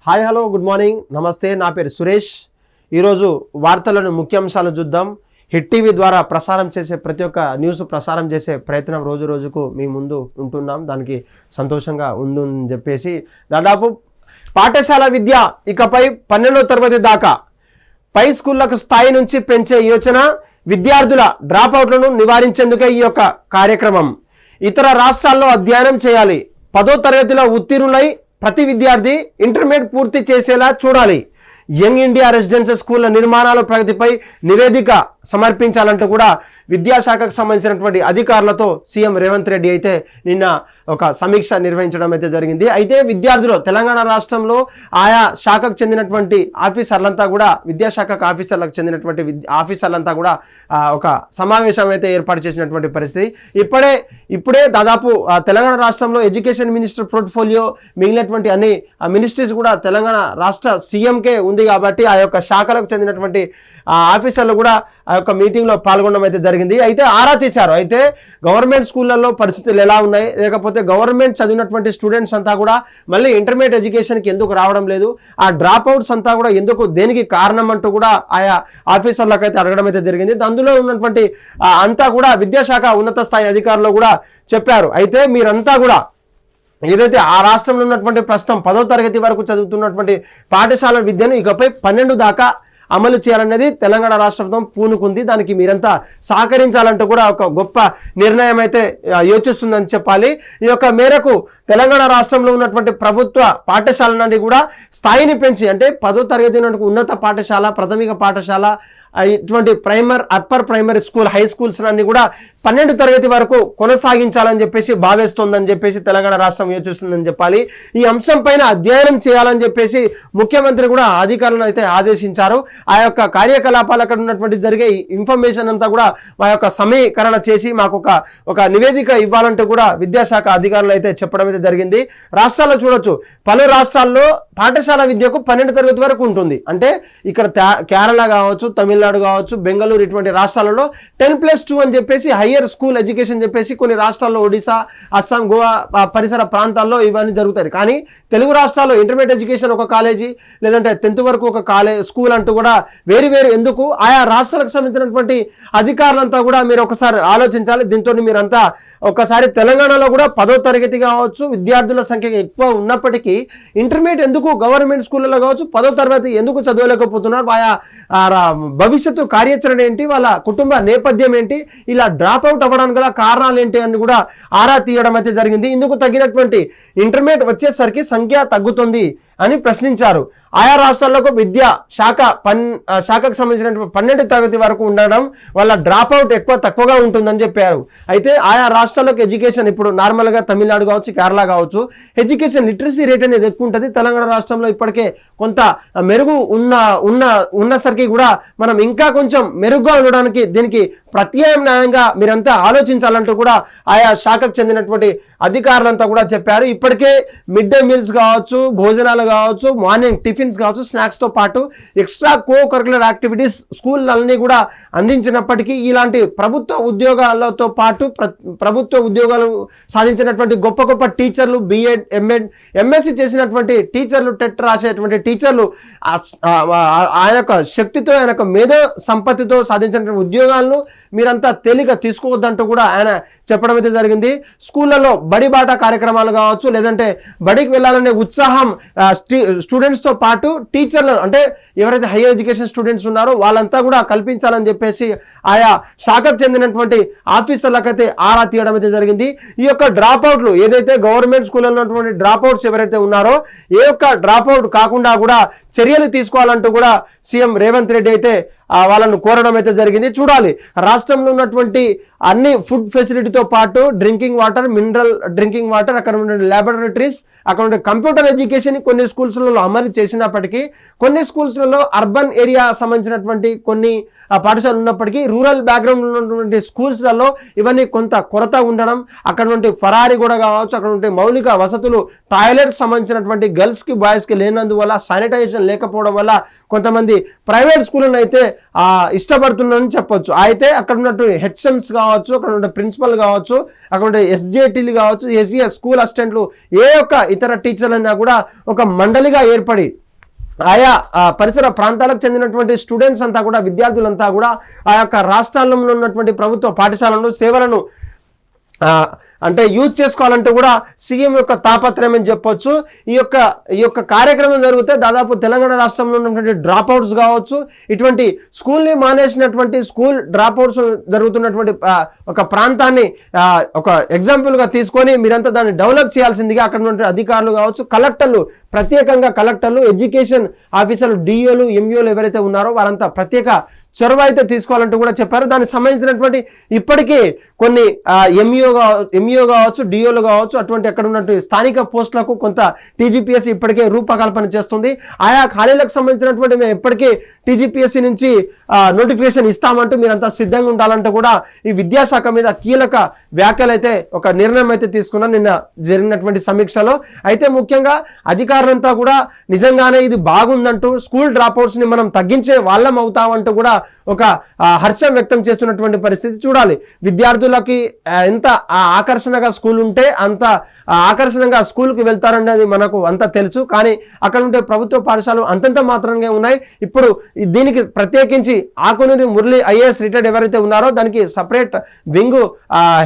Hi hello good morning నమస్తే. నా పేరు సురేష్. ఈరోజు వార్తలను ముఖ్యాంశాలను చూద్దాం. హిట్ టీవీ ద్వారా ప్రసారం చేసే ప్రతి ఒక్క న్యూస్ ప్రసారం చేసే ప్రయత్నం రోజు రోజుకు మీ ముందు ఉంటున్నాం. దానికి సంతోషంగా ఉందని చెప్పేసి దాదాపు పాఠశాల విద్య ఇకపై 12వ తరగతి దాకా పై స్కూళ్లకు స్థాయి నుంచి పెంచే యోచన, విద్యార్థుల డ్రాప్అవుట్లను నివారించేందుకే ఈ యొక్క కార్యక్రమం. ఇతర రాష్ట్రాల్లో అధ్యయనం చేయాలి. 10వ తరగతిలో ఉత్తీర్ణులై ప్రతి విద్యార్థి ఇంటర్మీడియట్ పూర్తి చేసేలా చూడాలి. యంగ్ ఇండియా రెసిడెన్షియల్ స్కూళ్ల నిర్మాణాల ప్రగతిపై నివేదిక సమర్పించాలంటూ కూడా విద్యాశాఖకు సంబంధించినటువంటి అధికారులతో సీఎం రేవంత్ రెడ్డి అయితే నిన్న ఒక సమీక్ష నిర్వహించడం అయితే జరిగింది. అయితే విద్యార్థులు తెలంగాణ రాష్ట్రంలో ఆయా శాఖకు చెందినటువంటి ఆఫీసర్లంతా కూడా విద్యాశాఖకు ఆఫీసర్లకు చెందినటువంటి ఆఫీసర్లంతా కూడా ఒక సమావేశం అయితే ఏర్పాటు చేసినటువంటి పరిస్థితి. ఇప్పుడే దాదాపు తెలంగాణ రాష్ట్రంలో ఎడ్యుకేషన్ మినిస్టర్ పోర్ట్ఫోలియో మిగిలినటువంటి అన్ని మినిస్ట్రీస్ కూడా తెలంగాణ రాష్ట్ర సీఎంకే ఉంది కాబట్టి ఆ యొక్క శాఖలకు చెందినటువంటి ఆఫీసర్లు కూడా ఆ యొక్క మీటింగ్లో పాల్గొనడం అయితే జరిగింది. అయితే ఆరా తీశారు. అయితే గవర్నమెంట్ స్కూళ్ళల్లో పరిస్థితులు ఎలా ఉన్నాయి, లేకపోతే గవర్నమెంట్ చదివినటువంటి స్టూడెంట్స్ అంతా కూడా మళ్ళీ ఇంటర్మీడియట్ ఎడ్యుకేషన్కి ఎందుకు రావడం లేదు, ఆ డ్రాప్ అవుట్స్ అంతా కూడా ఎందుకు, దేనికి కారణం అంటూ కూడా ఆయా ఆఫీసర్లకు అయితే అడగడం అయితే జరిగింది. అందులో ఉన్నటువంటి అంతా కూడా విద్యాశాఖ ఉన్నత స్థాయి అధికారులు కూడా చెప్పారు. అయితే మీరంతా కూడా ఏదైతే ఆ రాష్ట్రంలో ఉన్నటువంటి ప్రస్తుతం 10వ తరగతి వరకు చదువుతున్నటువంటి పాఠశాల విద్యను ఇకపై 12 దాకా అమలు చేయాలనేది తెలంగాణ రాష్ట్ర ప్రభుత్వం పూనుకుంది. దానికి మీరంతా సహకరించాలంటూ కూడా ఒక గొప్ప నిర్ణయం అయితే యోచిస్తుందని చెప్పాలి. ఈ యొక్క మేరకు తెలంగాణ రాష్ట్రంలో ఉన్నటువంటి ప్రభుత్వ పాఠశాల నుండి కూడా స్థాయిని పెంచి, అంటే 10వ తరగతి ఉన్నత పాఠశాల, ప్రాథమిక పాఠశాల, ఇటువంటి upper primary school, high schools అన్ని కూడా 12వ తరగతి వరకు కొనసాగించాలని చెప్పేసి భావిస్తోందని చెప్పేసి తెలంగాణ రాష్ట్రం యోచిస్తుందని చెప్పాలి. ఈ అంశం పైన అధ్యయనం చేయాలని చెప్పేసి ముఖ్యమంత్రి కూడా అధికారులను అయితే ఆదేశించారు. ఆ యొక్క కార్యకలాపాలు అక్కడ ఉన్నటువంటి జరిగే ఇన్ఫర్మేషన్ అంతా కూడా మా యొక్క సమీకరణ చేసి మాకు ఒక నివేదిక ఇవ్వాలంటూ కూడా విద్యాశాఖ అధికారులు అయితే చెప్పడం అయితే జరిగింది. రాష్ట్రాల్లో చూడొచ్చు, పలు రాష్ట్రాల్లో పాఠశాల విద్యకు 12వ తరగతి వరకు ఉంటుంది. అంటే ఇక్కడ కేరళ కావచ్చు, తమిళనాడు కావచ్చు, బెంగళూరు, ఇటువంటి రాష్ట్రాలలో 10+2 అని చెప్పేసి హయ్యర్ స్కూల్ ఎడ్యుకేషన్ చెప్పేసి కొన్ని రాష్ట్రాల్లో ఒడిశా, అస్సాం, గోవా పరిసర ప్రాంతాల్లో ఇవన్నీ జరుగుతాయి. కానీ తెలుగు రాష్ట్రాల్లో ఇంటర్మీడియట్ ఎడ్యుకేషన్ ఒక కాలేజీ, లేదంటే 10th వరకు ఒక స్కూల్ అంటూ కూడా వేరు ఎందుకు, ఆయా రాష్ట్రాలకు సంబంధించినటువంటి అధికారులంతా కూడా మీరు ఒకసారి ఆలోచించాలి. దీంతో మీరంతా ఒకసారి తెలంగాణలో కూడా 10వ తరగతి కావచ్చు విద్యార్థుల సంఖ్య ఎక్కువ ఉన్నప్పటికీ ఇంటర్మీడియట్ ఎందుకు గవర్నమెంట్ స్కూళ్ళలో కావచ్చు 10వ తరగతి ఎందుకు చదవలేకపోతున్నారు, ఆయా భవిష్యత్తు కార్యాచరణ ఏంటి, వాళ్ళ కుటుంబ నేపథ్యం ఏంటి, ఇలా డ్రాప్ అవుట్ అవ్వడానికి గల కారణాలు ఏంటి అని కూడా ఆరా తీయడం అయితే జరిగింది. ఇందుకు తగినటువంటి ఇంటర్మీడియట్ వచ్చేసరికి సంఖ్య తగ్గుతుంది అని ప్రశ్నించారు. ఆయా రాష్ట్రాలకు విద్యా శాఖకు సంబంధించినటువంటి 12వ తరగతి వరకు ఉండడం వల్ల డ్రాప్ అవుట్ తక్కువగా ఉంటుందని చెప్పారు. అయితే ఆయా రాష్ట్రాలకు ఎడ్యుకేషన్ ఇప్పుడు నార్మల్గా తమిళనాడు కావచ్చు, కేరళ కావచ్చు, ఎడ్యుకేషన్ లిటరసీ రేట్ అనేది ఎక్కువ ఉంటుంది. తెలంగాణ రాష్ట్రంలో ఇప్పటికే కొంత మెరుగు ఉన్నసరికి కూడా మనం ఇంకా కొంచెం మెరుగ్గా ఉండడానికి దీనికి ప్రత్యామ్నాయంగా మీరంతా ఆలోచించాలంటూ కూడా ఆయా శాఖకు చెందినటువంటి అధికారులంతా కూడా చెప్పారు. ఇప్పటికే మిడ్ డే మీల్స్ కావచ్చు, భోజనాలు కావచ్చు, మార్నింగ్ టిఫిన్స్ కావచ్చు, స్నాక్స్తో పాటు ఎక్స్ట్రా కరికులర్ యాక్టివిటీస్ స్కూళ్ళన్నీ కూడా అందించినప్పటికీ ఇలాంటి ప్రభుత్వ ఉద్యోగాలతో పాటు ప్రభుత్వ ఉద్యోగాలు సాధించినటువంటి గొప్ప టీచర్లు, బిఎడ్, ఎంఎడ్, ఎంఎస్సి చేసినటువంటి టీచర్లు, టెట్ రాసేటువంటి టీచర్లు ఆ యొక్క శక్తితో, ఆయన యొక్క మేధో సంపత్తితో సాధించినటువంటి ఉద్యోగాలను మీరంతా తేలిక తీసుకోవద్దంటూ కూడా ఆయన చెప్పడం అయితే జరిగింది. స్కూళ్ళలో బడిబాట కార్యక్రమాలు కావచ్చు, లేదంటే బడికి వెళ్ళాలనే ఉత్సాహం స్టూడెంట్స్తో పాటు టీచర్లు, అంటే ఎవరైతే హైయర్ ఎడ్యుకేషన్ స్టూడెంట్స్ ఉన్నారో వాళ్ళంతా కూడా కల్పించాలని చెప్పేసి ఆయా శాఖకు చెందినటువంటి ఆఫీసర్లకైతే ఆరా తీయడం అయితే జరిగింది. ఈ యొక్క డ్రాప్ అవుట్లు ఏదైతే గవర్నమెంట్ స్కూల్లో ఉన్నటువంటి డ్రాప్ అవుట్స్ ఎవరైతే ఉన్నారో ఏ యొక్క డ్రాప్ అవుట్ కాకుండా కూడా చర్యలు తీసుకోవాలంటూ కూడా సీఎం రేవంత్ రెడ్డి అయితే వాళ్ళను కోరడం అయితే జరిగింది. చూడాలి, రాష్ట్రంలో ఉన్నటువంటి అన్ని ఫుడ్ ఫెసిలిటీతో పాటు drinking water, mineral drinking water, అక్కడ ఉన్న ల్యాబొరేటరీస్, అక్కడ ఉండే కంప్యూటర్ ఎడ్యుకేషన్ కొన్ని స్కూల్స్లలో అమలు చేసినప్పటికీ కొన్ని స్కూల్స్లలో అర్బన్ ఏరియా సంబంధించినటువంటి కొన్ని పాఠశాలలు ఉన్నప్పటికీ రూరల్ బ్యాక్గ్రౌండ్ ఉన్నటువంటి స్కూల్స్లలో ఇవన్నీ కొంత కొరత ఉండడం, అక్కడ నుండి ఫరారీ కూడా కావచ్చు, అక్కడ ఉండే మౌలిక వసతులు, టాయిలెట్స్ సంబంధించినటువంటి గర్ల్స్కి బాయ్స్కి లేనందువల్ల, శానిటైజేషన్ లేకపోవడం వల్ల కొంతమంది ప్రైవేట్ స్కూళ్ళను అయితే ఇష్టపడుతున్నారని చెప్పొచ్చు. అయితే అక్కడ ఉన్నటువంటి హెచ్ఎంస్ కావచ్చు, అక్కడ ఉన్న ప్రిన్సిపల్ కావచ్చు, అక్కడ ఉండే ఎస్జేటీలు కావచ్చు, ఎస్ఈఎస్ స్కూల్ అసిస్టెంట్లు, ఏ ఒక్క ఇతర టీచర్లైనా కూడా ఒక మండలిగా ఏర్పడి ఆయా పరిసర ప్రాంతాలకు చెందినటువంటి స్టూడెంట్స్ అంతా కూడా, విద్యార్థులంతా కూడా ఆ యొక్క రాష్ట్రాల్లో ఉన్నటువంటి ప్రభుత్వ పాఠశాలను సేవలను అంటే యూజ్ చేసుకోవాలంటే కూడా సీఎం యొక్క తాపత్రయం అని చెప్పొచ్చు. ఈ యొక్క కార్యక్రమం జరిగితే దాదాపు తెలంగాణ రాష్ట్రంలో ఉన్నటువంటి డ్రాప్ అవుట్స్ కావచ్చు, ఇటువంటి స్కూల్ని మానేసినటువంటి స్కూల్ డ్రాప్ అవుట్స్ జరుగుతున్నటువంటి ఒక ప్రాంతాన్ని ఒక ఎగ్జాంపుల్గా తీసుకొని మీరంతా దాన్ని డెవలప్ చేయాల్సిందిగా అక్కడ ఉన్నటువంటి అధికారులు కావచ్చు, కలెక్టర్లు, ప్రత్యేకంగా కలెక్టర్లు, ఎడ్యుకేషన్ ఆఫీసర్లు, డిఓలు, ఎంఈఓలు ఎవరైతే ఉన్నారో వారంతా ప్రత్యేక చొరవ అయితే తీసుకోవాలంటూ కూడా చెప్పారు. దానికి సంబంధించినటువంటి ఇప్పటికీ కొన్ని ఎంఈఓ కావచ్చు, డిఓలు కావచ్చు, అటువంటి అక్కడ ఉన్నటువంటి స్థానిక పోస్టులకు కొంత టీజీపీఎస్సీ ఇప్పటికే రూపకల్పన చేస్తుంది. ఆయా ఖాళీలకు సంబంధించినటువంటి మేము ఎప్పటికీ టీజీపీఎస్సీ నుంచి నోటిఫికేషన్ ఇస్తామంటూ మీరంతా సిద్ధంగా ఉండాలంటూ కూడా ఈ విద్యాశాఖ మీద కీలక వ్యాఖ్యలు అయితే ఒక నిర్ణయం అయితే తీసుకున్నాం నిన్న జరిగినటువంటి సమీక్షలో. అయితే ముఖ్యంగా అధికారులంతా కూడా నిజంగానే ఇది బాగుందంటూ స్కూల్ డ్రాప్ అవుట్స్ ని మనం తగ్గించే వాళ్ళం అవుతామంటూ కూడా ఒక హర్షం వ్యక్తం చేస్తున్నటువంటి పరిస్థితి చూడాలి. విద్యార్థులకి ఎంత ఆకర్షణగా స్కూల్ ఉంటే అంత ఆకర్షణగా స్కూల్కి వెళ్తారనేది మనకు అంతా తెలుసు. కానీ అక్కడ ఉండే ప్రభుత్వ పాఠశాలలు అంతంత మాత్రంగా ఉన్నాయి. ఇప్పుడు దీనికి ప్రత్యేకించి ఆకునూరి మురళి ఐఏఎస్ రిటైర్డ్ ఎవరైతే ఉన్నారో దానికి సపరేట్ వింగ్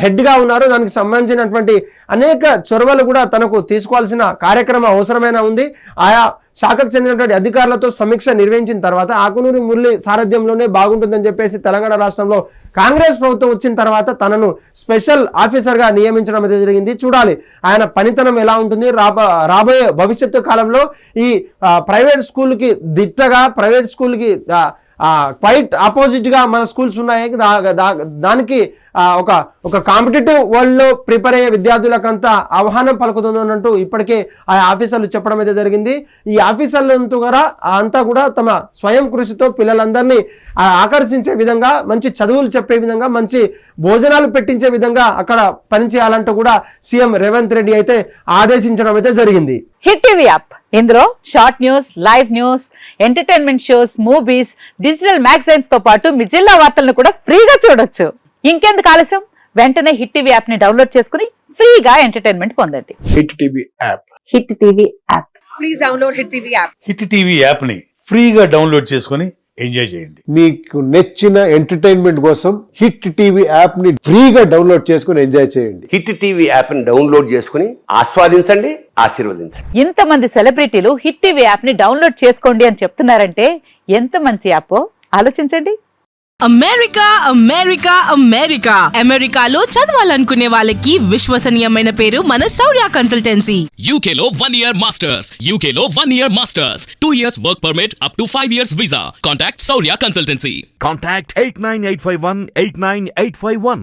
హెడ్గా ఉన్నారో, దానికి సంబంధించినటువంటి అనేక చొరవలు కూడా తనకు తీసుకోవాల్సిన కార్యక్రమం అవసరమైన ఉంది. ఆయా శాఖకు చెందినటువంటి అధికారులతో సమీక్ష నిర్వహించిన తర్వాత ఆకునూరి మురళి సారథ్యంలోనే బాగుంటుందని చెప్పేసి తెలంగాణ రాష్ట్రంలో కాంగ్రెస్ ప్రభుత్వం వచ్చిన తర్వాత తనను స్పెషల్ ఆఫీసర్గా నియమించడం అయితే జరిగింది. చూడాలి ఆయన పనితనం ఎలా ఉంటుంది. రాబోయే భవిష్యత్తు కాలంలో ఈ ప్రైవేట్ స్కూల్కి దిట్టగా, ప్రైవేట్ స్కూల్కి క్వైట్ ఆపోజిట్ గా మన స్కూల్స్ ఉన్నాయి. దానికి ఒక కాంపిటేటివ్ వరల్డ్ లో ప్రిపేర్ అయ్యే విద్యార్థులకంతా ఆహ్వానం పలుకుతుందంటూ ఇప్పటికే ఆ ఆఫీసర్లు చెప్పడం అయితే జరిగింది. ఈ ఆఫీసర్లంతా కూడా అంతా కూడా తమ స్వయం కృషితో పిల్లలందరినీ ఆకర్షించే విధంగా, మంచి చదువులు చెప్పే విధంగా, మంచి భోజనాలు పెట్టించే విధంగా అక్కడ పనిచేయాలంటూ కూడా సీఎం రేవంత్ రెడ్డి అయితే ఆదేశించడం అయితే జరిగింది. హిట్ టీవీ యాప్, ఇందులో short news, live news, entertainment shows, movies, digital magazines తో పాటు మీ జిల్లా వార్తలను కూడా ఫ్రీగా చూడొచ్చు. ఇంకెందుకు ఆలస్యం, వెంటనే హిట్ టీవీ యాప్ ని డౌన్లోడ్ చేసుకుని ఫ్రీగా ఎంటర్టైన్మెంట్ పొందండి. Hit TV app, hit TV app, please download hit TV app. Hit TV app ని ఫ్రీగా డౌన్లోడ్ చేసుకుని ఎంజాయ్ చేయండి. మీకు నచ్చిన ఎంటర్టైన్మెంట్ కోసం హిట్ టీవీ యాప్ ని ఫ్రీగా డౌన్లోడ్ చేసుకుని ఎంజాయ్ చేయండి. హిట్ టీవీ యాప్ ని డౌన్లోడ్ చేసుకుని ఆస్వాదించండి, ఆశీర్వదించండి. ఇంతమంది సెలబ్రిటీలు హిట్ టీవీ యాప్ ని డౌన్లోడ్ చేసుకోండి అని చెప్తున్నారంటే ఎంత మంచి యాప్ ఆలోచించండి. అమెరికా అమెరికా అమెరికా అమెరికాలో చదవాలనుకునే వాళ్ళకి విశ్వసనీయమైన పేరు మన శౌర్య కన్సల్టెన్సీ. UK లో 1 year masters, UK లో 1 year masters, 2 years work permit up to 5 years visa. Contact Saurya Consultancy. Contact 89851 89851.